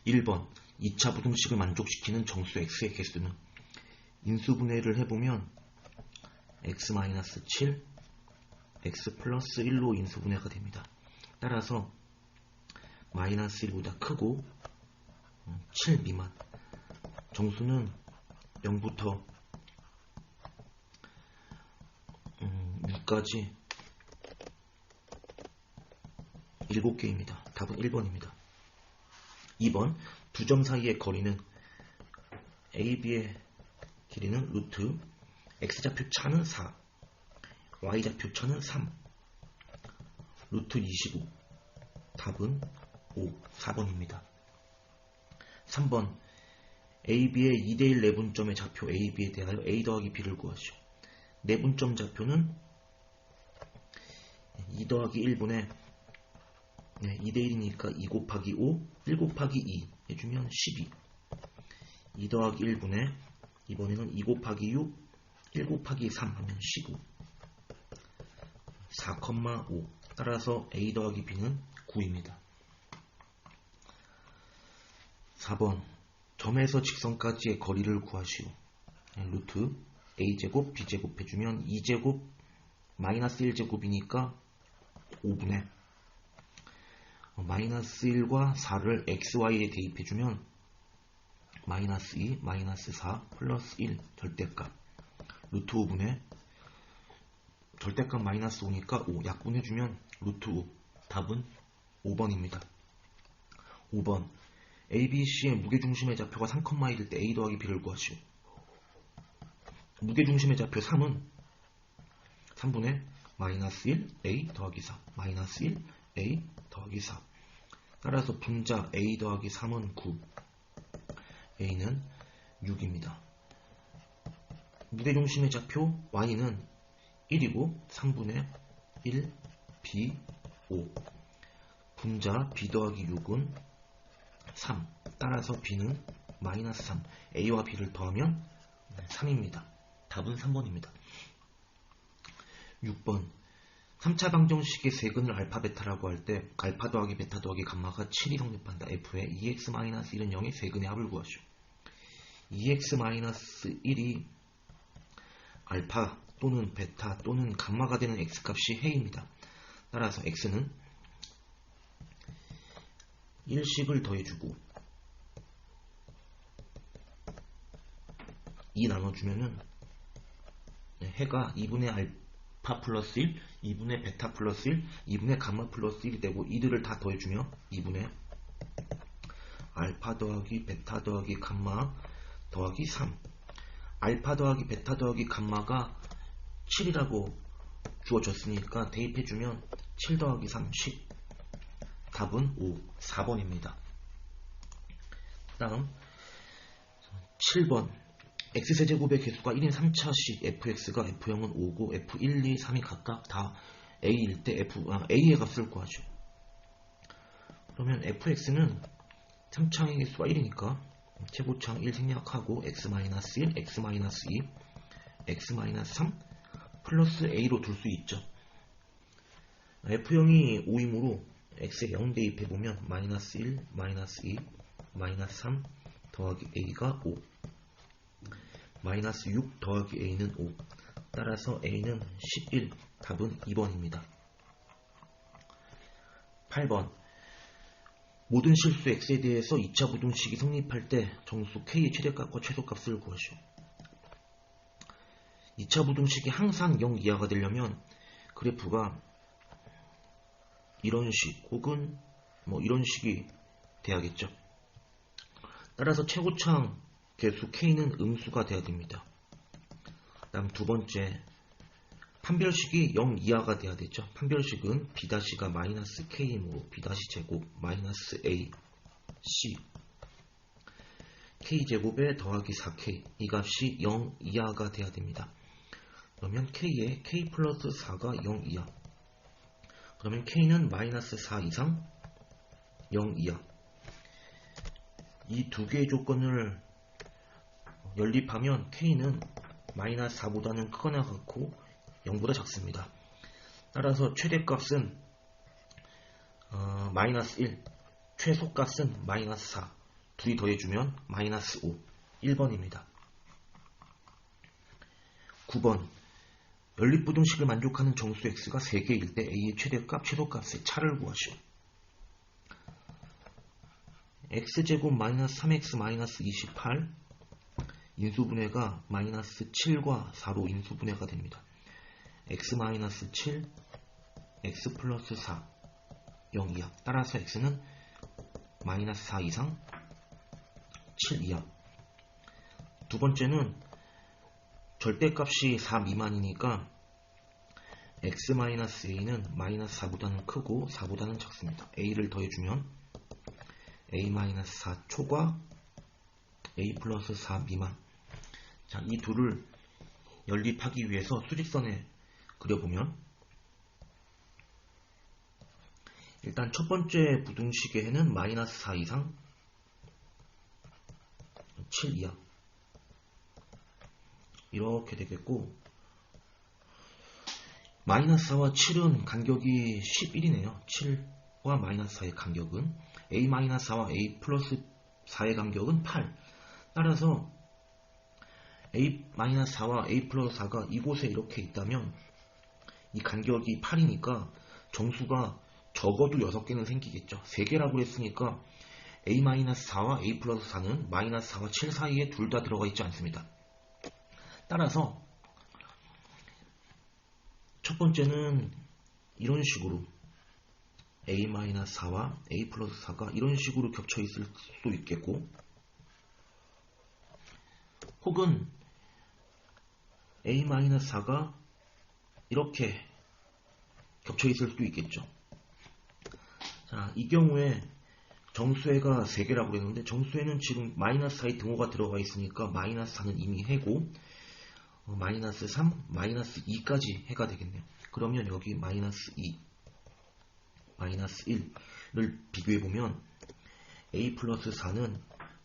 1번 2차 부등식을 만족시키는 정수 x의 개수는 인수분해를 해보면 x-7 x 플러스 1로 인수분해가 됩니다. 따라서 마이너스 1보다 크고 7 미만, 정수는 0부터 6까지 7개입니다. 답은 1번입니다. 2번 두 점 사이의 거리는 AB의 길이는 루트, X좌표 차는 4, Y좌표 차는 3, 루트 25. 답은 5, 4번입니다. 3번 AB의 2대1 내분점의 좌표 AB에 대하여 A 더하기 B를 구하시오. 내분점 좌표는 2 더하기 1분의 2대1이니까 2 곱하기 5, 1 곱하기 2 해주면 12. 2 더하기 1분의 이번에는 2 곱하기 6, 1 곱하기 3 하면 19. 4,5. 따라서 A 더하기 B는 9입니다. 4번 점에서 직선까지의 거리를 구하시오. 루트 A제곱 B제곱 해주면 2제곱 마이너스 1제곱이니까 5분의 마이너스 1과 4를 XY에 대입해주면 마이너스 2, 마이너스 4, 플러스 1 절대값 루트 5분의 절대값 마이너스 5니까 5 약분해주면 루트 5. 답은 5번입니다. 5번 ABC의 무게중심의 좌표가 3,1일 때 A 더하기 B를 구하시오. 무게중심의 좌표 3은 3분의 마이너스 1 A 더하기 4 마이너스 1 A 더하기 4. 따라서 분자 A 더하기 3은 9, A는 6입니다. 무게중심의 좌표 Y는 1이고 3분의 1 B 5. 분자 B 더하기 6은 3. 따라서 B는 마이너스 3. A와 B를 더하면 3입니다. 답은 3번입니다. 6번 3차 방정식의 세근을 알파 베타라고 할 때 알파 더하기 베타 더하기 감마가 7이 성립한다. F의 2x-1은 0의 세근의 합을 구하시오. 2x-1이 알파 또는 베타 또는 감마가 되는 x값이 해입니다. 따라서 x는 1씩을 더해주고 2 나눠주면은 해가 2분의 알파 플러스 1, 2분의 베타 플러스 1, 2분의 감마 플러스 1이 되고 이들을 다 더해주면 2분의 알파 더하기 베타 더하기 감마 더하기 3. 알파 더하기 베타 더하기 감마가 7이라고 주어졌으니까 대입해주면 7 더하기 3, 10. 답은 5, 4번입니다. 다음 7번 x세제곱의 개수가 1인 3차식 fx가 f0은 5고 f1, 2, 3이 각각 다 a일 때 a의 값을 구하죠. 그러면 fx는 3차의 개수가 1이니까 최고차항 1 생략하고 x-1, x-2, x-3 플러스 a로 둘 수 있죠. f0이 5이므로 x에 0 대입해보면 마이너스 1, 마이너스 2, 마이너스 3 더하기 a가 5, 마이너스 6 더하기 a는 5. 따라서 a는 11. 답은 2번입니다. 8번 모든 실수 x에 대해서 2차 부등식이 성립할 때 정수 k의 최대값과 최소값을 구하시오. 2차 부등식이 항상 0 이하가 되려면 그래프가 이런 식 혹은 이런 식이 돼야겠죠. 따라서 최고차항 개수 k는 음수가 돼야 됩니다. 다음 두 번째 판별식이 0 이하가 돼야 되죠. 판별식은 b'가 마이너스 k이므로 b' 마이너스 a c k제곱에 더하기 4k 이 값이 0 이하가 돼야 됩니다. 그러면 k에 k 플러스 4가 0 이하, 그러면 k는 마이너스 4 이상 0 이하. 이 두 개의 조건을 연립하면 k는 마이너스 4보다는 크거나 같고 0보다 작습니다. 따라서 최대값은 마이너스 1, 최소값은 마이너스 4, 둘이 더해주면 마이너스 5. 1번입니다. 9번. 연립부등식을 만족하는 정수 x가 3개일 때 a의 최대값, 최소값의 차를 구하시오. x제곱 마이너스 3x 마이너스 28 인수분해가 마이너스 7과 4로 인수분해가 됩니다. x 마이너스 7, x 플러스 4, 0 이하. 따라서 x는 마이너스 4 이상, 7 이하. 두 번째는 절대값이 4 미만이니까 x 마이너스 a는 마이너스 4보다는 크고 4보다는 작습니다. a를 더해주면 a 마이너스 4 초과 a 플러스 4 미만. 자, 이 둘을 연립하기 위해서 수직선에 그려보면 일단 첫 번째 부등식에는 마이너스 4 이상, 7 이하 이렇게 되겠고, 마이너스 4와 7은 간격이 11이네요. 7과 마이너스 4의 간격은 a 마이너스 4와 a 플러스 4의 간격은 8. 따라서 a 마이너스 4와 a 플러스 4가 이곳에 이렇게 있다면 이 간격이 8이니까 정수가 적어도 6개는 생기겠죠. 3개라고 했으니까 a 마이너스 4와 a 플러스 4는 마이너스 4와 7 사이에 둘 다 들어가 있지 않습니다. 따라서 첫 번째는 이런 식으로 a-4와 a 플러스 4가 이런 식으로 겹쳐 있을 수도 있겠고, 혹은 a-4가 이렇게 겹쳐 있을 수도 있겠죠. 자, 이 경우에 정수해가 3개라고 그랬는데 정수해는 지금 마이너스 4의 등호가 들어가 있으니까 마이너스 4는 이미 해고 마이너스 3, 마이너스 2까지 해가 되겠네요. 그러면 여기 마이너스 2, 마이너스 1를 비교해보면 a 플러스 4는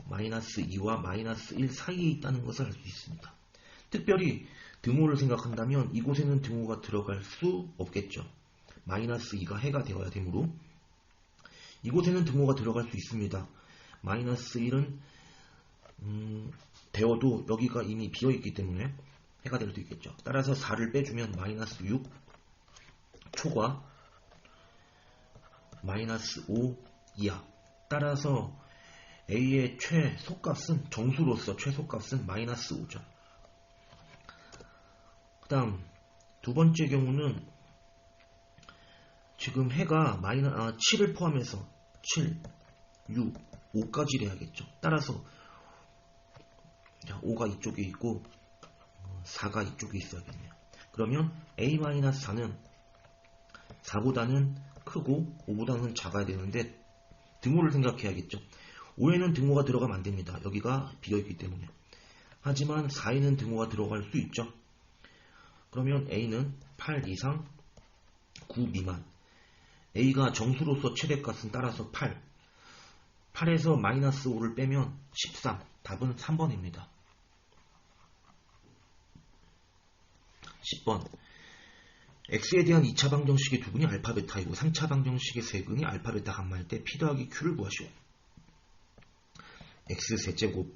마이너스 2와 마이너스 1 사이에 있다는 것을 알 수 있습니다. 특별히 등호를 생각한다면 이곳에는 등호가 들어갈 수 없겠죠. 마이너스 2가 해가 되어야 되므로 이곳에는 등호가 들어갈 수 있습니다. 마이너스 1은 되어도 여기가 이미 비어있기 때문에 해가 될 수 있겠죠. 따라서 4를 빼주면 마이너스 6 초과 마이너스 5 이하. 따라서 a의 최소값은, 정수로서 최소값은 마이너스 5죠. 그 다음 두 번째 경우는 지금 해가 7을 포함해서 7, 6, 5까지 해야겠죠. 따라서 5가 이쪽에 있고 4가 이쪽에 있어야겠네요. 그러면 a-4는 4보다는 크고 5보다는 작아야 되는데 등호를 생각해야겠죠. 5에는 등호가 들어가면 안됩니다. 여기가 비어있기 때문에. 하지만 4에는 등호가 들어갈 수 있죠. 그러면 a는 8 이상 9 미만. a가 정수로서 최대값은 따라서 8. 8에서 마이너스 5를 빼면 13. 답은 3번입니다. 10번. x에 대한 2차 방정식의 두근이 알파 베타이고 3차 방정식의 세근이 알파 베타 감마일 때 p 더하기 q를 구하시오. x 세제곱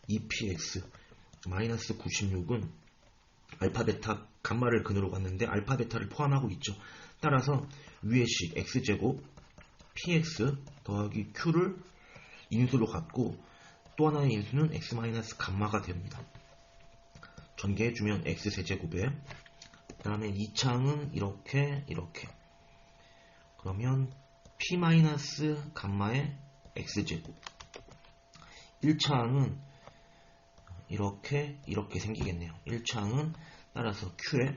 2px 마이너스 96은 알파 베타 감마를 근으로 갔는데 알파 베타를 포함하고 있죠. 따라서 위의 식 x제곱 px 더하기 q를 인수로 갖고 또 하나의 인수는 x 마이너스 감마가 됩니다. 전개해주면 x 세제곱에 그 다음에 2차항은 이렇게 그러면 p 마이너스 감마의 x제곱. 1차항은 이렇게 생기겠네요. 1차항은 따라서 q에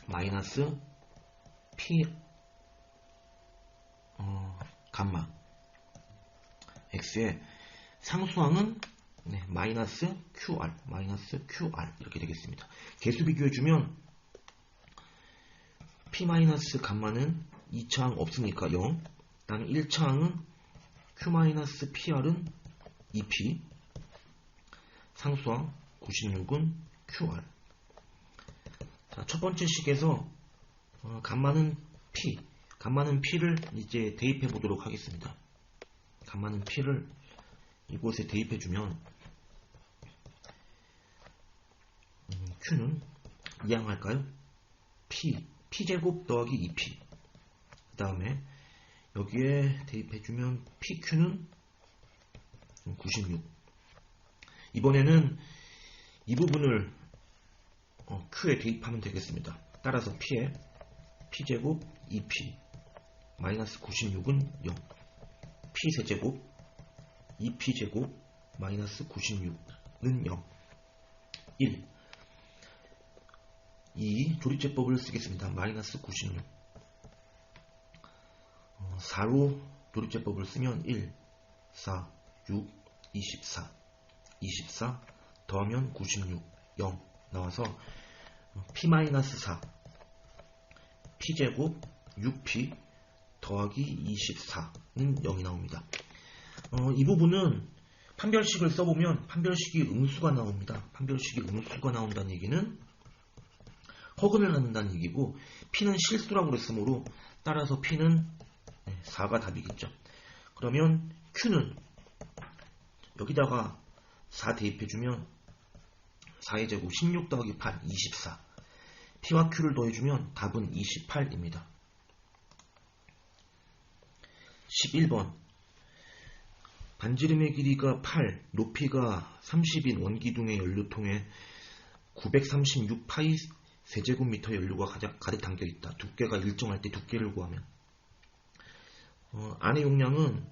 마이너스 p 감마 x의 상수항은 마이너스 QR 이렇게 되겠습니다. 개수 비교해주면 p 마이너스 감마는 2차항 없으니까 0. 그 다음에 1차항은 q 마이너스 PR은 2p. 상수항 96은 QR. 자, 첫 번째 식에서 감마는 P. 감마는 P를 이제 대입해 보도록 하겠습니다. 가마는 P를 이곳에 대입해주면 Q는 이항할까요? P제곱 더하기 2P. 그 다음에 여기에 대입해주면 PQ는 96. 이번에는 이 부분을 Q에 대입하면 되겠습니다. 따라서 P에 P제곱 2P 마이너스 96은 0. P세제곱 2P제곱 마이너스 96는 0. 1. 이 조립제법을 쓰겠습니다. 마이너스 96. 4로 조립제법을 쓰면 1, 4, 6, 24. 24 더하면 96, 0 나와서 P-4 P제곱 6P 더하기 24는 0이 나옵니다. 이 부분은 판별식을 써보면 판별식이 음수가 나옵니다. 판별식이 음수가 나온다는 얘기는 허근을 갖는다는 얘기고 P는 실수라고 그랬으므로 따라서 P는 4가 답이겠죠. 그러면 Q는 여기다가 4 대입해주면 4의 제곱 16 더하기 8 24. P와 Q를 더해주면 답은 28입니다. 11번 반지름의 길이가 8, 높이가 30인 원기둥의 연료통에 936파이 세제곱미터 연료가 가득 담겨있다. 두께가 일정할 때 두께를 구하면 안의 용량은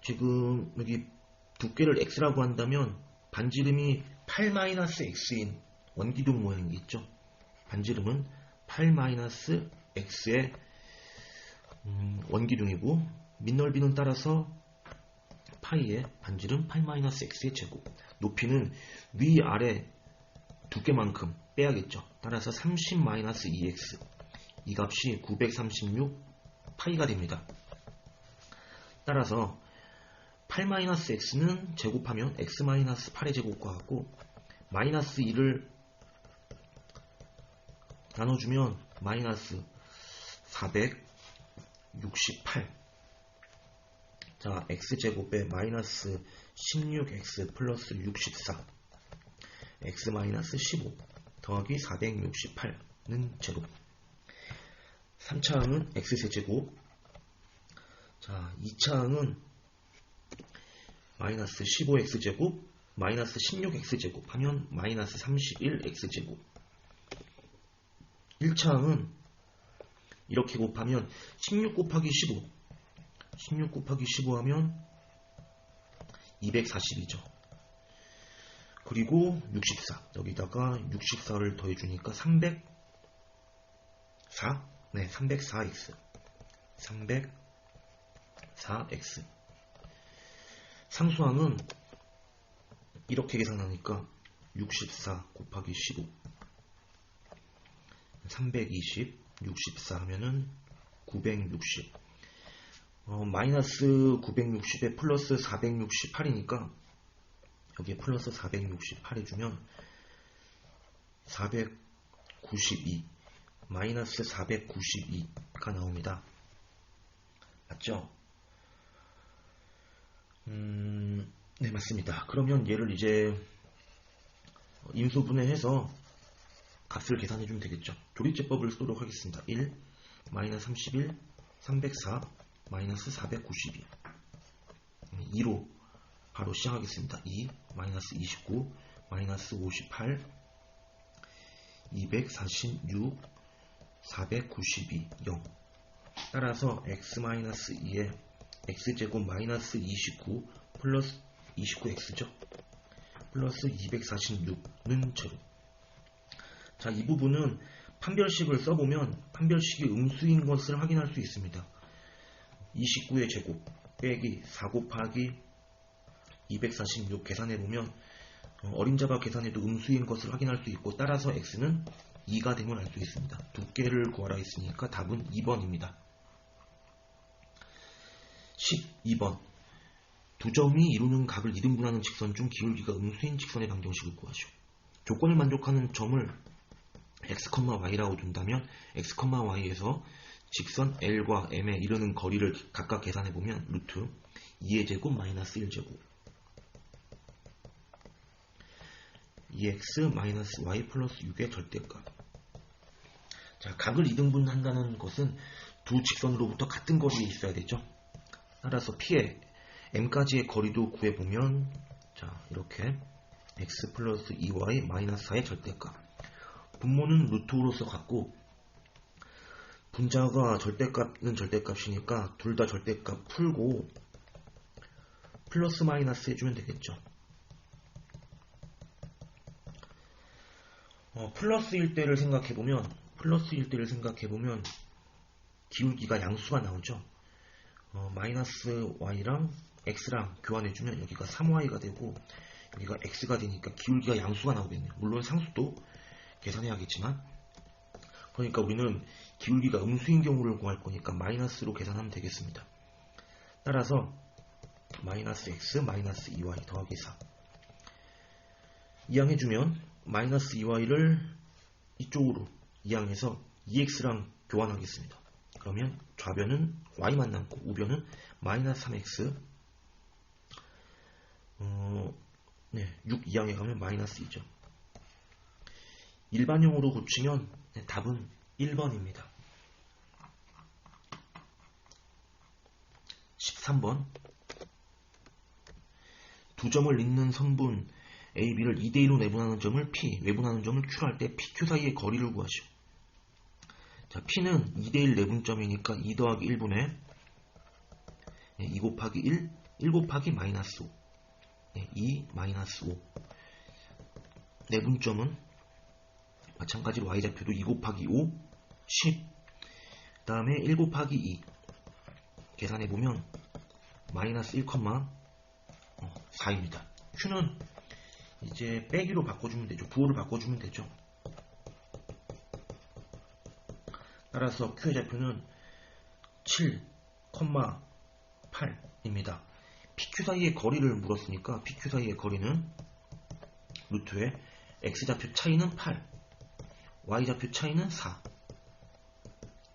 지금 여기 두께를 X라고 한다면 반지름이 8-X인 원기둥 모양이 있죠. 반지름은 8-X의 원기둥이고 밑넓이는 따라서 파이의 반지름 8-X의 제곱. 높이는 위아래 두께만큼 빼야겠죠. 따라서 30-2X. 이 값이 936 파이가 됩니다. 따라서 8-x는 제곱하면 x-8의 제곱과 같고 마이너스 2를 나눠주면 마이너스 468. 자, x제곱에 마이너스 16x 플러스 64 x 마이너스 15 더하기 468는 제곱. 3차항은 x세제곱. 자, 2차항은 마이너스 15x제곱 마이너스 16x제곱 하면 마이너스 31x제곱. 1차항은 이렇게 곱하면 16 곱하기 15 16 곱하기 15 하면 240이죠. 그리고 64 여기다가 64를 더해주니까 304 네 304x 304x. 상수항은 이렇게 계산하니까 64 곱하기 15 320 64 하면은 960 마이너스 960에 플러스 468이니까 여기에 플러스 468 해주면 492 마이너스 492가 나옵니다. 맞죠? 네, 맞습니다. 그러면 얘를 이제 인수분해해서 값을 계산해주면 되겠죠. 조립제법을 쓰도록 하겠습니다. 1, 마이너스 31, 304, 마이너스 492. 2로 바로 시작하겠습니다. 2, 마이너스 29, 마이너스 58, 246, 492, 0. 따라서 x-2에 x제곱 마이너스 29 플러스 29x죠. 플러스 246는 제곱. 자, 이 부분은 판별식을 써보면 판별식이 음수인 것을 확인할 수 있습니다. 29의 제곱 빼기 4 곱하기 246 계산해보면 어림잡아 계산해도 음수인 것을 확인할 수 있고 따라서 x는 2가 되면 알 수 있습니다. 두께를 구하라 했으니까 답은 2번입니다. 12번 두 점이 이루는 각을 2등분하는 직선 중 기울기가 음수인 직선의 방정식을 구하시오. 조건을 만족하는 점을 x, y라고 둔다면 x, y에서 직선 L과 M에 이르는 거리를 각각 계산해보면 루트 2의 제곱 마이너스 1제곱 2x 마이너스 y 플러스 6의 절대값. 자, 각을 2등분 한다는 것은 두 직선으로부터 같은 거리에 있어야 되죠. 따라서 P의 m까지의 거리도 구해보면, 자, 이렇게 x 플러스 2y 마이너스 4의 절대값. 분모는 루트로서 같고 분자가 절대값은 절대값이니까 둘 다 절대값 풀고 플러스 마이너스 해주면 되겠죠. 플러스일 때를 생각해보면 기울기가 양수가 나오죠. 마이너스 y랑 x랑 교환해주면 여기가 3y가 되고 여기가 x가 되니까 기울기가 양수가 나오겠네요. 물론 상수도 계산해야겠지만, 그러니까 우리는 기울기가 음수인 경우를 구할 거니까 마이너스로 계산하면 되겠습니다. 따라서 마이너스 x 마이너스 2y 더하기 4 이항해주면 마이너스 2y를 이쪽으로 이항해서 2x랑 교환하겠습니다. 그러면 좌변은 y만 남고 우변은 마이너스 3x 6 이항에 가면 마이너스 2죠. 일반형으로 고치면 답은 1번입니다. 13번 두 점을 잇는 선분 AB를 2대1로 내분하는 점을 P, 외분하는 점을 Q로 할 때 PQ 사이의 거리를 구하시오. 자, P는 2대1 내분점이니까 2 더하기 1분의 2 곱하기 1, 1 곱하기 마이너스 5 2 마이너스 5 내분점은 마찬가지로 y좌표도 2 곱하기 5, 10 그 다음에 1 곱하기 2 계산해보면 마이너스 1,4입니다. Q는 이제 빼기로 바꿔주면 되죠. 부호를 바꿔주면 되죠. 따라서 Q의 좌표는 7,8입니다. PQ 사이의 거리를 물었으니까 PQ 사이의 거리는 루트의 X좌표 차이는 8, Y좌표 차이는 4.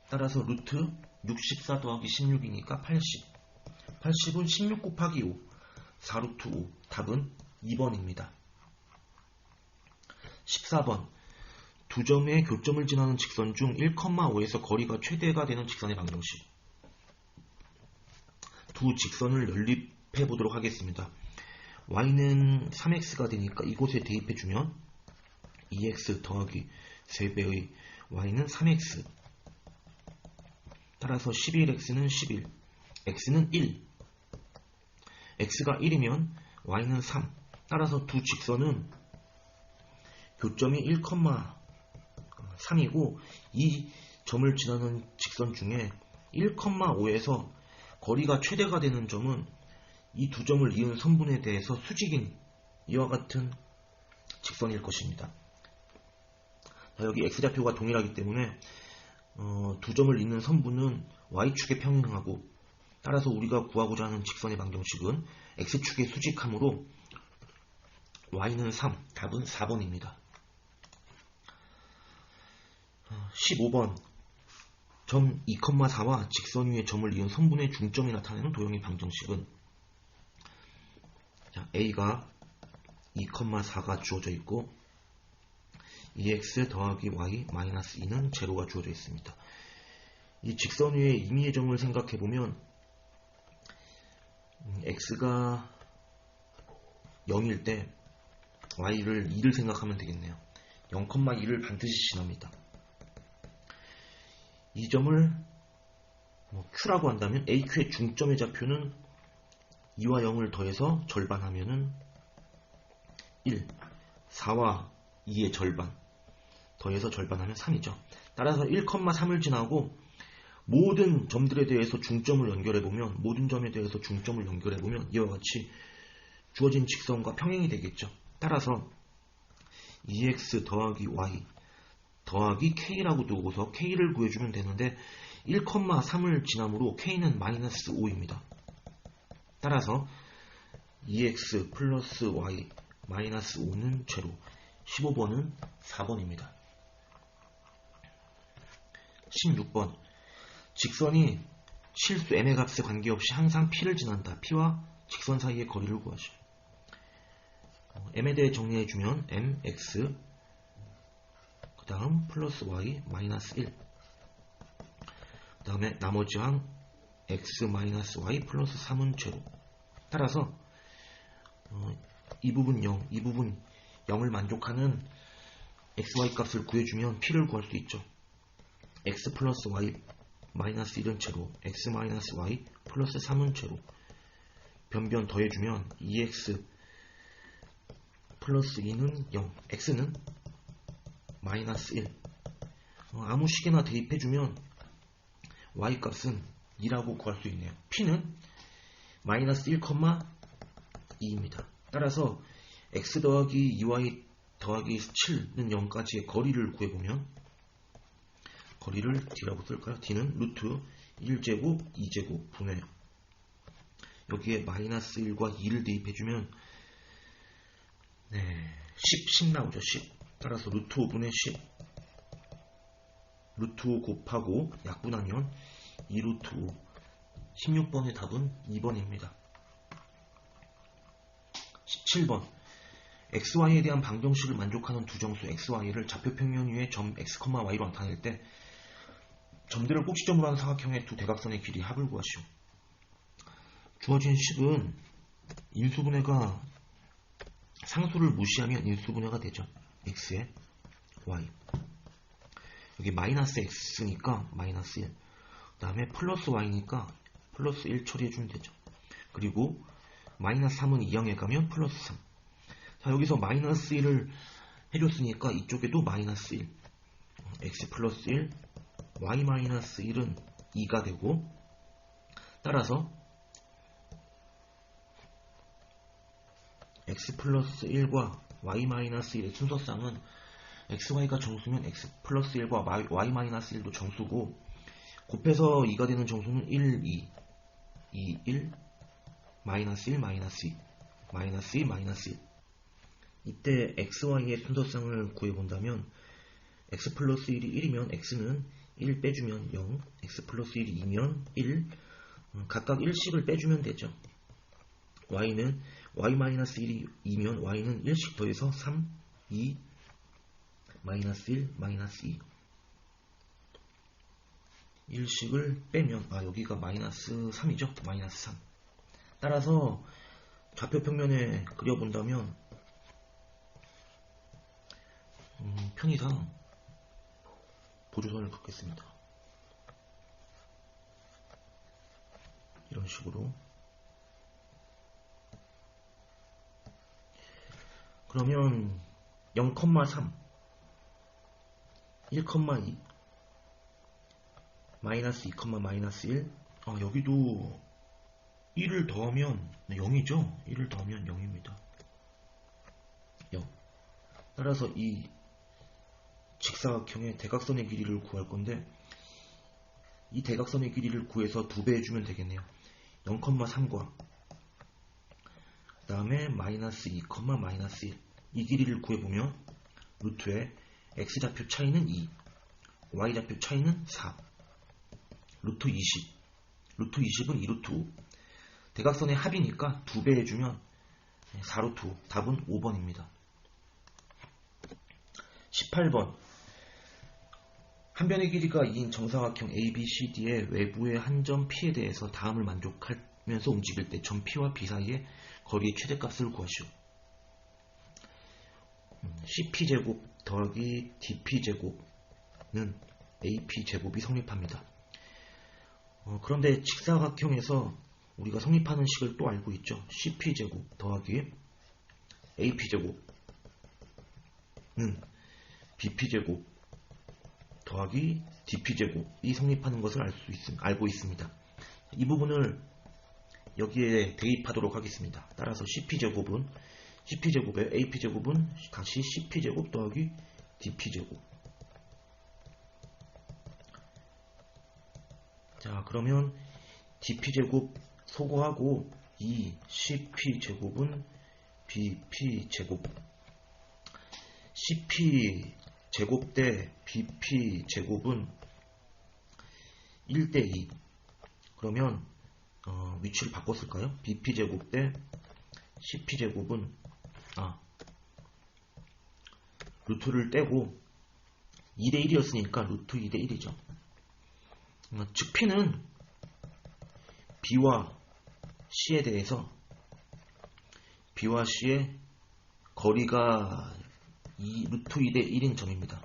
따라서 루트 64 더하기 16이니까 80. 80은 16 곱하기 5, 4루트 5. 답은 2번입니다. 14번 두 점의 교점을 지나는 직선 중 1,5에서 거리가 최대가 되는 직선의 방정식. 두 직선을 연립해 보도록 하겠습니다. y는 3x가 되니까 이곳에 대입해주면 2x 더하기 3배의 y는 3x. 따라서 11x는 11, x는 1. x가 1이면 y는 3. 따라서 두 직선은 교점이 1,3이고 이 점을 지나는 직선 중에 1,5에서 거리가 최대가 되는 점은 이 두 점을 이은 선분에 대해서 수직인 이와 같은 직선일 것입니다. 자, 여기 x좌표가 동일하기 때문에 두 점을 잇는 선분은 y축에 평행하고, 따라서 우리가 구하고자 하는 직선의 방정식은 x축에 수직하므로 y는 3, 답은 4번입니다. 15번 점 2,4와 직선 위에 점을 이은 선분의 중점이 나타내는 도형의 방정식은, 자, a가 2,4가 주어져 있고 2x 더하기 y 마이너스 2는 제로가 주어져 있습니다. 이 직선 위에 임의의 점을 생각해보면 x가 0일 때 y를 2를 생각하면 되겠네요. 0,2를 반드시 지납니다. 이 점을 Q라고 한다면 AQ의 중점의 좌표는 2와 0을 더해서 절반하면은 1, 4와 2의 절반 더해서 절반하면 3이죠. 따라서 1,3을 지나고 모든 점들에 대해서 중점을 연결해보면, 모든 점에 대해서 중점을 연결해보면 이와 같이 주어진 직선과 평행이 되겠죠. 따라서 2x 더하기 y 더하기 k라고 두고서 k를 구해주면 되는데 1,3을 지나므로 k는 마이너스 5입니다. 따라서 2x 플러스 y 마이너스 5는 제로. 15번은 4번입니다. 16번 직선이 실수 m의 값에 관계없이 항상 p를 지난다. p와 직선 사이의 거리를 구하시오. m에 대해 정리해주면 mx 그 다음 플러스 y 마이너스 1 그 다음에 나머지 항 x 마이너스 y 플러스 3은 제로. 따라서 이 부분 0, 이 부분 0을 만족하는 xy 값을 구해주면 p를 구할 수 있죠. x 플러스 y 마이너스 1은 제로, x 마이너스 y 플러스 3은 제로. 변변 더해주면 2x 플러스 2는 0, x는 마이너스 1. 아무 식이나 대입해주면 y 값은 2라고 구할 수 있네요. p는 마이너스 1,2입니다. 따라서 x 더하기 2y 더하기 7는 0까지의 거리를 구해보면 거리를 d라고 쓸까요? d는 루트 1제곱 2제곱 분의 여기에 마이너스 1과 2를 대입해주면 10 나오죠. 10. 따라서 루트 5분의 10 루트 5 곱하고 약분하면 2루트 5. 16번의 답은 2번입니다. 17번 xy에 대한 방정식을 만족하는 두 정수 xy를 좌표평면 위에 점 x, y로 나타낼 때 점들을 꼭지점으로 한 사각형의 두 대각선의 길이 합을 구하시오. 주어진 식은 인수분해가 상수를 무시하면 인수분해가 되죠. x에 y 여기 마이너스 x니까 마이너스 1 그 다음에 플러스 y니까 플러스 1 처리해주면 되죠. 그리고 마이너스 3은 2항에 가면 플러스 3. 자, 여기서 마이너스 1을 해줬으니까 이쪽에도 마이너스 1 x 플러스 1 y 마이너스 1은 2가 되고 따라서 x 플러스 1과 y 마이너스 1의 순서쌍은 xy가 정수면 x 플러스 1과 y 마이너스 1도 정수고 곱해서 2가 되는 정수는 1, 2, 2, 1, 마이너스 1, 마이너스 2, 마이너스 2, 마이너스 1. 이때 xy의 순서쌍을 구해본다면 x 플러스 1이 1이면 x는 1 빼주면 0, x 플러스 1이 2면 1, 각각 1씩을 빼주면 되죠. y는 y 마이너스 1이 2면 y는 1씩 더해서 3, 2, 마이너스 1, 마이너스 2. 1씩을 빼면 여기가 마이너스 3이죠. 마이너스 3. 따라서 좌표평면에 그려본다면 편의상 보조선을 긋겠습니다. 이런 식으로. 그러면 0,3 1,2 마이너스 2, 마이너스 1 여기도 1을 더하면 0이죠. 1을 더하면 0입니다. 0. 따라서 이 직사각형의 대각선의 길이를 구할 건데 이 대각선의 길이를 구해서 2배 해주면 되겠네요. 0,3과 그 다음에 마이너스 2, 마이너스 1 이 길이를 구해보면 루트에 x좌표 차이는 2 y좌표 차이는 4 루트 20 루트 20은 2루트 5 대각선의 합이니까 2배 해주면 4루트 5 답은 5번입니다. 18번 한 변의 길이가 2인 정사각형 ABCD의 외부의 한 점 P에 대해서 다음을 만족하면서 움직일 때 점 P와 B 사이의 거리의 최대값을 구하시오. CP제곱 더하기 DP제곱은 AP제곱이 성립합니다. 그런데 직사각형에서 우리가 성립하는 식을 또 알고 있죠. CP제곱 더하기 AP제곱은 BP제곱 더하기 DP제곱이 성립하는 것을 알고 있습니다. 이 부분을 여기에 대입하도록 하겠습니다. 따라서 CP제곱에 AP제곱은 다시 CP제곱 더하기 DP제곱. 자, 그러면 DP제곱 소거하고 이 CP제곱은 BP제곱. CP제곱 대 BP제곱은 1대2. 그러면 위치를 바꿨을까요? bp제곱 대 cp제곱은 루트를 떼고 2대 1이었으니까 루트 2대 1이죠. 즉 p는 b와 c에 대해서 b와 c의 거리가 루트 2대 1인 점입니다.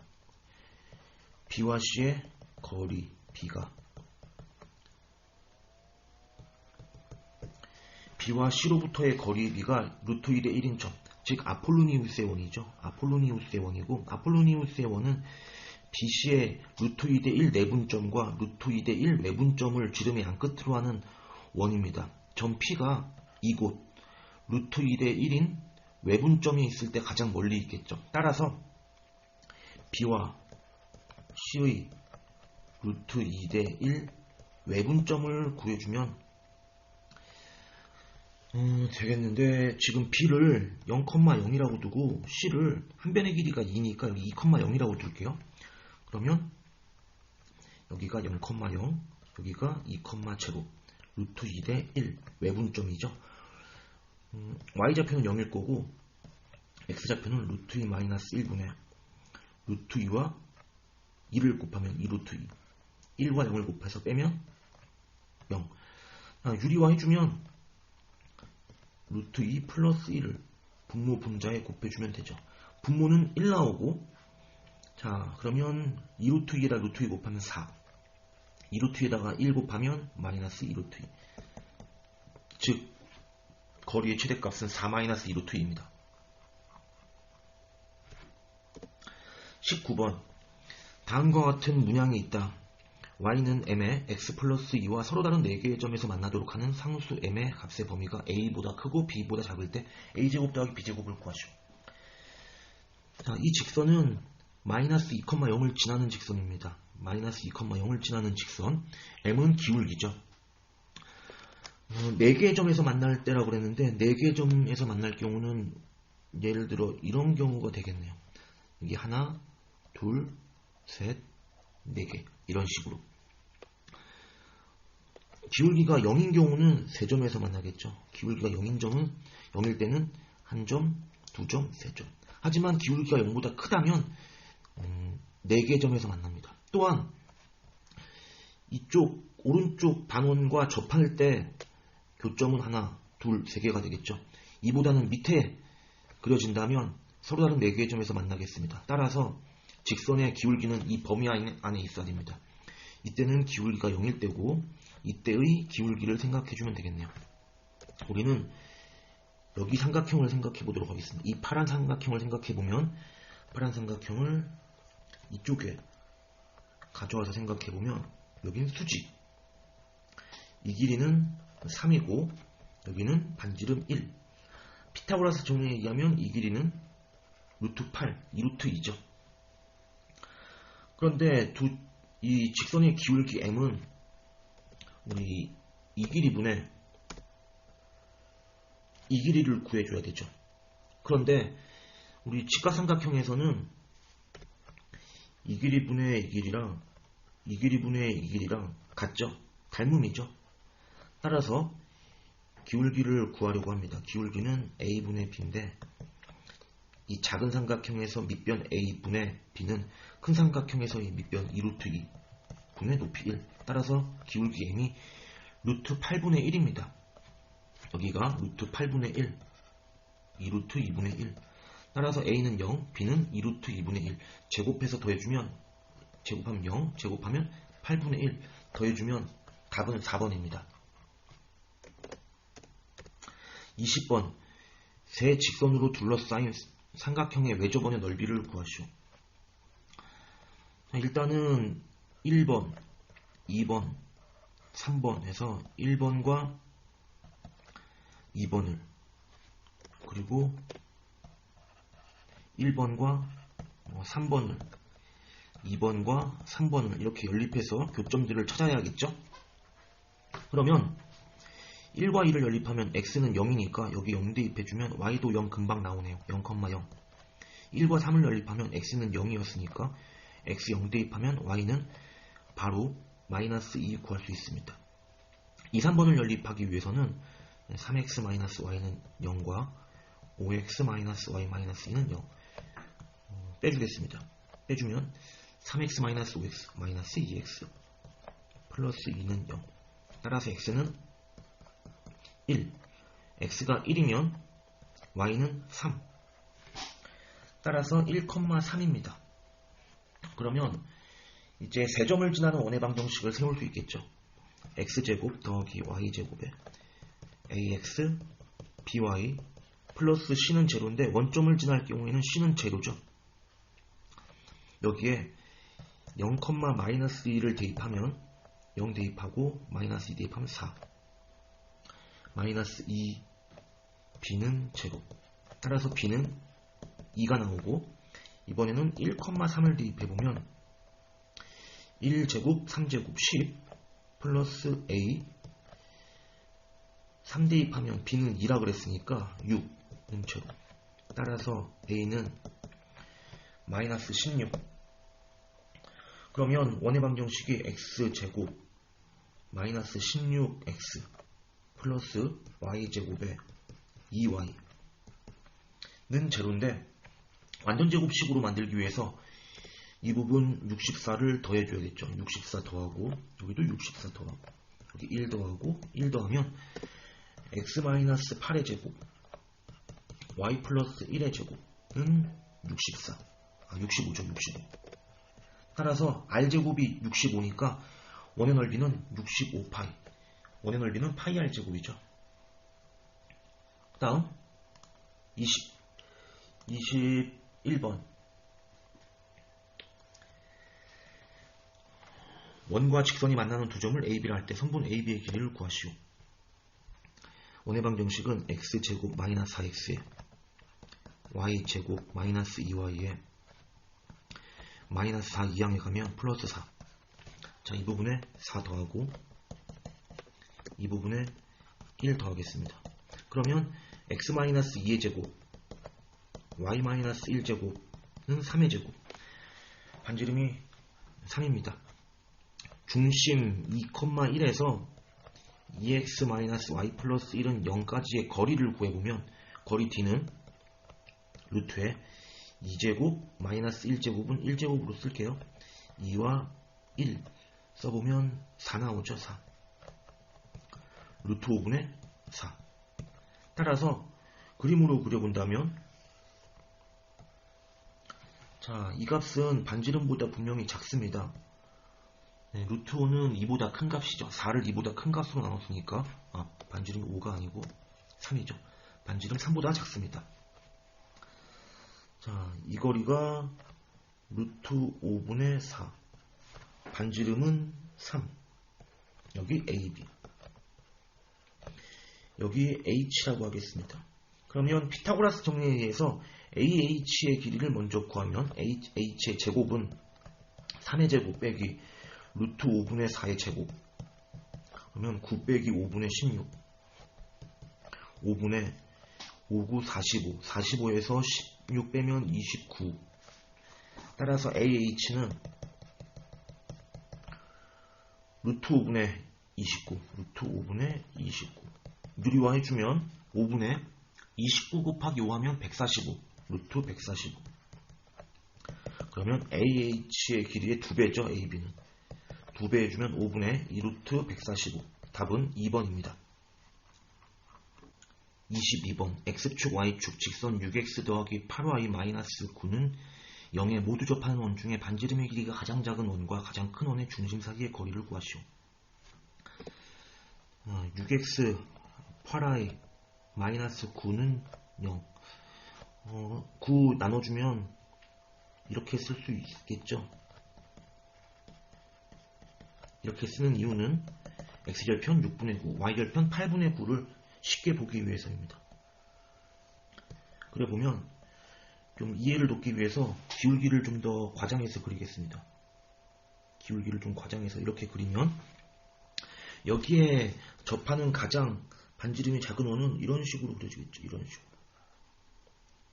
b와 c의 거리 b가 b와 c로부터의 거리 b가 루트 2대 1인 점, 즉 아폴로니우스의 원이죠. 아폴로니우스의 원이고, 아폴로니우스의 원은 BC의 루트 2대 1 내분점과 루트 2대 1 외분점을 지름의 양끝으로 하는 원입니다. 점 P가 이곳 루트 2대 1인 외분점이 있을 때 가장 멀리 있겠죠. 따라서 B와 C의 루트 2대 1 외분점을 구해주면 되겠는데, 지금 B를 0,0이라고 두고 C를 한 변의 길이가 2니까 여기 2,0이라고 둘게요. 그러면 여기가 0,0, 여기가 2,0 루트 2대 1 외분점이죠. Y좌표는 0일 거고 X좌표는 루트 2 마이너스 1분의 루트 2와 2를 곱하면 2 루트 2, 1과 0을 곱해서 빼면 0. 유리화 해주면 루트 2 플러스 1을 분모 분자에 곱해주면 되죠. 분모는 1 나오고, 자 그러면 2 루트 2에다 루트 2 곱하면 4, 2 루트 2에다가 1 곱하면 마이너스 2 루트 2, 즉 거리의 최대값은 4 마이너스 2 루트 2입니다. 19번 다음과 같은 문양이 있다. y는 m의 x 플러스 2와 서로 다른 4개의 점에서 만나도록 하는 상수 m의 값의 범위가 a보다 크고 b보다 작을 때 a제곱 더하기 b제곱을 구하시오. 자, 이 직선은 마이너스 2,0을 지나는 직선입니다. 마이너스 2,0을 지나는 직선. m은 기울기죠. 4개의 점에서 만날 때라고 그랬는데 4개의 점에서 만날 경우는 예를 들어 이런 경우가 되겠네요. 이게 하나, 둘, 셋, 4개 이런 식으로. 기울기가 0인 경우는 3점에서 만나겠죠. 기울기가 0일 때는 1점, 2점, 3점. 하지만 기울기가 0보다 크다면 4개의 점에서 만납니다. 또한 이쪽 오른쪽 반원과 접할 때 교점은 하나, 둘, 3개가 되겠죠. 이보다는 밑에 그려진다면 서로 다른 4개의 점에서 만나겠습니다. 따라서 직선의 기울기는 이 범위 안에 있어야 됩니다. 이때는 기울기가 0일 때고 이때의 기울기를 생각해주면 되겠네요. 우리는 여기 삼각형을 생각해 보도록 하겠습니다. 이 파란 삼각형을 생각해 보면, 파란 삼각형을 이쪽에 가져와서 생각해 보면 여기는 수직, 이 길이는 3이고 여기는 반지름 1. 피타고라스 정리에 의하면 이 길이는 루트 8, 2루트 2죠. 그런데 이 직선의 기울기 m은 우리 이 길이분의 이 길이를 구해줘야 되죠. 그런데 우리 직각삼각형에서는 이 길이분의 이 길이랑 이 길이분의 이 길이랑 같죠. 닮음이죠. 따라서 기울기를 구하려고 합니다. 기울기는 a분의 b인데 이 작은 삼각형에서 밑변 a분의 b는 큰 삼각형에서의 밑변 2루트 2분의 높이 1. 따라서 기울기 m이 루트 8분의 1입니다. 여기가 루트 8분의 1, 2루트 2분의 1. 따라서 a는 0, b는 2루트 2분의 1. 제곱해서 더해주면, 제곱하면 0, 제곱하면 8분의 1. 더해주면 답은 4번입니다. 20번 세 직선으로 둘러싸인 삼각형의 외접원의 넓이를 구하시오. 일단은 1번, 2번, 3번 해서 1번과 2번을, 그리고 1번과 3번을, 2번과 3번을 이렇게 연립해서 교점들을 찾아야겠죠? 그러면 1과 2를 연립하면 x는 0이니까 여기 0 대입해주면 y도 0 금방 나오네요. 0,0. 1과 3을 연립하면 x는 0이었으니까 x 0 대입하면 y는 바로 마이너스 2 구할 수 있습니다. 2, 3번을 연립하기 위해서는 3x-y는 0과 5x-y-2는 0 빼주겠습니다. 빼주면 3x-5x 2x 플러스 2는 0. 따라서 x는 1. x가 1이면 y는 3. 따라서 1,3입니다. 그러면 이제 세 점을 지나는 원의 방정식을 세울 수 있겠죠. x제곱 더하기 y제곱에 ax by 플러스 c는 제로인데 원점을 지날 경우에는 c는 제로죠. 여기에 0,-2를 대입하면 0 대입하고 마이너스 2 대입하면 4 마이너스 2 b는 제로. 따라서 b는 2가 나오고 이번에는 1,3을 대입해보면 1제곱 3제곱 10 플러스 a 3 대입하면 b는 2라 그랬으니까 6는 제로. 따라서 a는 마이너스 16. 그러면 원의 방정식이 x제곱 마이너스 16x 플러스 y제곱에 2y는 제로인데 완전 제곱식으로 만들기 위해서 이 부분 64를 더해줘야겠죠. 64 더하고 여기도 64 더하고 여기 1 더하고 1 더하면 x-8의 제곱 y 플러스 1의 제곱은 64 65죠. 65. 따라서 r제곱이 65니까 원의 넓이는 65파이. 원의 넓이는 파이 r제곱이죠. 다음 21번 원과 직선이 만나는 두 점을 A, B라 할 때 선분 A, B의 길이를 구하시오. 원의 방정식은 x제곱 마이너스 4x에 y제곱 마이너스 2y에 마이너스 4 이항에 가면 플러스 4. 자, 이 부분에 4 더하고 이 부분에 1 더하겠습니다. 그러면 x-2의 제곱 y-1제곱은 3의 제곱. 반지름이 3입니다. 중심 2,1에서 2x-y 플러스 1은 0까지의 거리를 구해보면 거리 d는 루트에 2제곱 마이너스 1제곱은 1제곱으로 쓸게요. 2와 1 써보면 4 나오죠. 4 루트 5분의 4. 따라서 그림으로 그려본다면 자, 이 값은 반지름보다 분명히 작습니다. 네, 루트 5는 2보다 큰 값이죠. 4를 2보다 큰 값으로 나눴으니까 반지름이 5가 아니고 3이죠. 반지름 3보다 작습니다. 자, 이 거리가 루트 5분의 4. 반지름은 3. 여기 AB. 여기 H라고 하겠습니다. 그러면 피타고라스 정리에 의해서 AH의 길이를 먼저 구하면 H의 제곱은 3의 제곱 빼기 루트 5분의 4의 제곱. 그러면 9 빼기 5분의 16. 5분의 5, 9, 45. 45에서 16 빼면 29. 따라서 AH는 루트 5분의 29. 루트 5분의 29. 유리화 해주면 5분의 29 곱하기 5 하면 145. 루트 145. 그러면 AH의 길이의 2배죠. AB는. 2배 해주면 5분의 2 루트 145. 답은 2번입니다. 22번 X축 Y축 직선 6X 더하기 8Y-9는 0에 모두 접하는 원 중에 반지름의 길이가 가장 작은 원과 가장 큰 원의 중심 사이의 거리를 구하시오. 6X 8Y-9는 0. 9 나눠주면 이렇게 쓸 수 있겠죠. 이렇게 쓰는 이유는 X절편 6분의 9, Y절편 8분의 9를 쉽게 보기 위해서입니다. 그래 보면 좀 이해를 돕기 위해서 기울기를 좀 더 과장해서 그리겠습니다. 기울기를 좀 과장해서 이렇게 그리면 여기에 접하는 가장 반지름이 작은 원은 이런 식으로 그려지겠죠. 이런 식으로.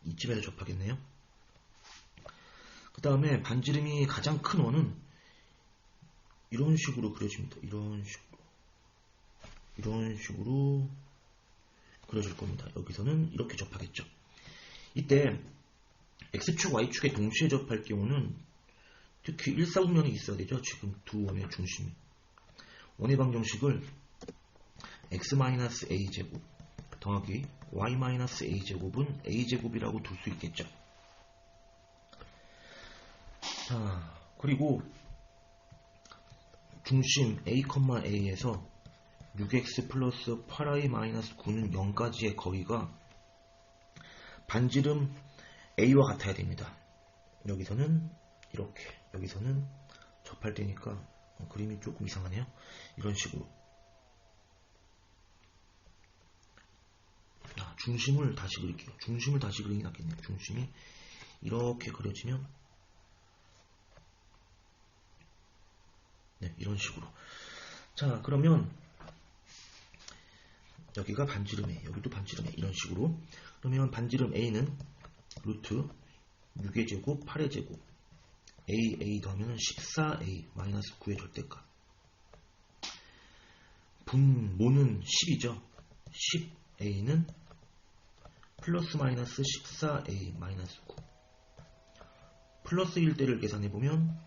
이쯤에서 접하겠네요. 그 다음에 반지름이 가장 큰 원은 이런 식으로 그려집니다. 이런 식으로. 이런 식으로 그려질 겁니다. 여기서는 이렇게 접하겠죠. 이때 X축, Y축에 동시에 접할 경우는 특히 일사분면이 있어야 되죠. 지금 두 원의 중심이. 원의 방정식을 x-a제곱 더하기 y-a제곱은 a제곱이라고 둘 수 있겠죠. 자, 그리고 중심 a,a에서 6x 플러스 8y-9는 0까지의 거리가 반지름 a와 같아야 됩니다. 여기서는 이렇게, 여기서는 접할 때니까 그림이 조금 이상하네요. 이런 식으로. 중심을 다시 그릴게요. 중심을 다시 그리긴 낫겠네요. 중심이 이렇게 그려지면 네, 이런 식으로. 자, 그러면 여기가 반지름에, 여기도 반지름에, 이런 식으로. 그러면 반지름 a는 루트 6의 제곱 8의 제곱 a 더하면 14a 마이너스 9의 절대값. 분모는 10이죠. 10a는 플러스 마이너스 14a 마이너스 9. 플러스 1대를 계산해보면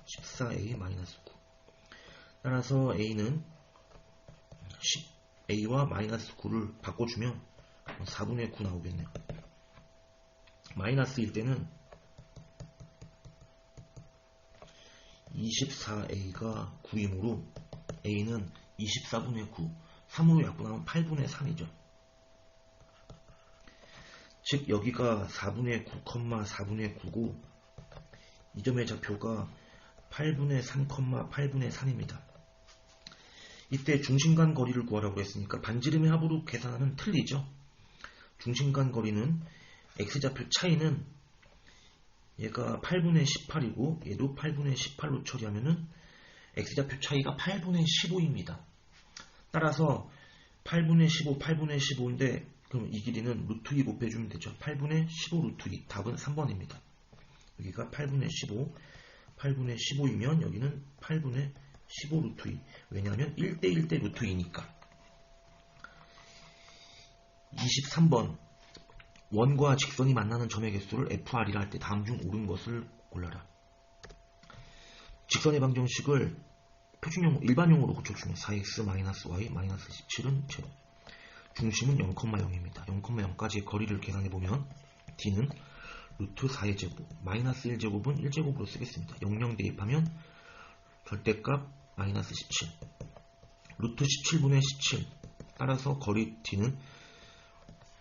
14a 마이너스 9. 따라서 a는 10a와 마이너스 9를 바꿔주면 4분의 9 나오겠네요. 마이너스 1대는 24a가 9이므로 a는 24분의 9, 3으로 약분하면 8분의 3이죠. 즉 여기가 4분의 9, 4분의 9고 이 점의 좌표가 8분의 3, 8분의 3입니다. 이때 중심 간 거리를 구하라고 했으니까 반지름의 합으로 계산하면 틀리죠. 중심 간 거리는 x좌표 차이는 얘가 8분의 18이고 얘도 8분의 18로 처리하면은 x좌표 차이가 8분의 15입니다. 따라서 8분의 15, 8분의 15인데 그럼 이 길이는 루트 2 곱해주면 되죠. 8분의 15 루트 2. 답은 3번입니다. 여기가 8분의 15, 8분의 15이면 여기는 8분의 15 루트 2. 왜냐하면 1대 1대 루트 2니까. 23번. 원과 직선이 만나는 점의 개수를 FR이라 할 때 다음 중 옳은 것을 골라라. 직선의 방정식을 표준용, 일반용으로 고쳐주면 4x-y-17은 0. 중심은 0,0입니다. 0,0까지의 거리를 계산해보면 d는 루트 4의 제곱, 마이너스 1제곱은 1제곱으로 쓰겠습니다. 00 대입하면 절대값 마이너스 17. 루트 17분의 17. 따라서 거리 d는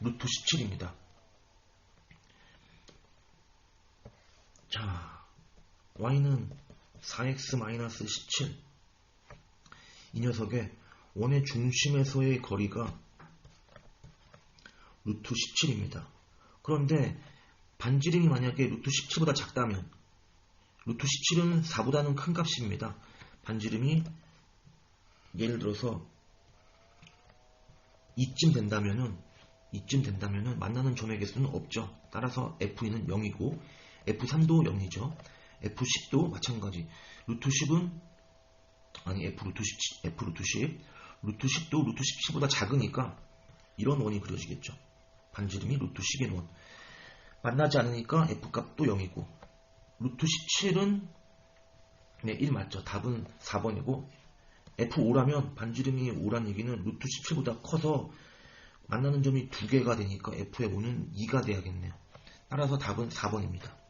루트 17입니다. 자, y는 4x-17. 이 녀석의 원의 중심에서의 거리가 루트 17입니다. 그런데 반지름이 만약에 루트 17보다 작다면 루트 17은 4보다는 큰 값입니다. 반지름이 예를 들어서 이쯤 된다면은 만나는 점의 개수는 없죠. 따라서 F2는 0이고 F3도 0이죠. F10도 마찬가지. 루트 10은 아니 F 루트 10, 루트 10도 루트 17보다 작으니까 이런 원이 그려지겠죠. 반지름이 루트 10인 원. 만나지 않으니까 F값도 0이고 루트 17은 네, 1 맞죠. 답은 4번이고 F5라면 반지름이 5란 얘기는 루트 17보다 커서 만나는 점이 2개가 되니까 F의 5는 2가 돼야겠네요. 따라서 답은 4번입니다.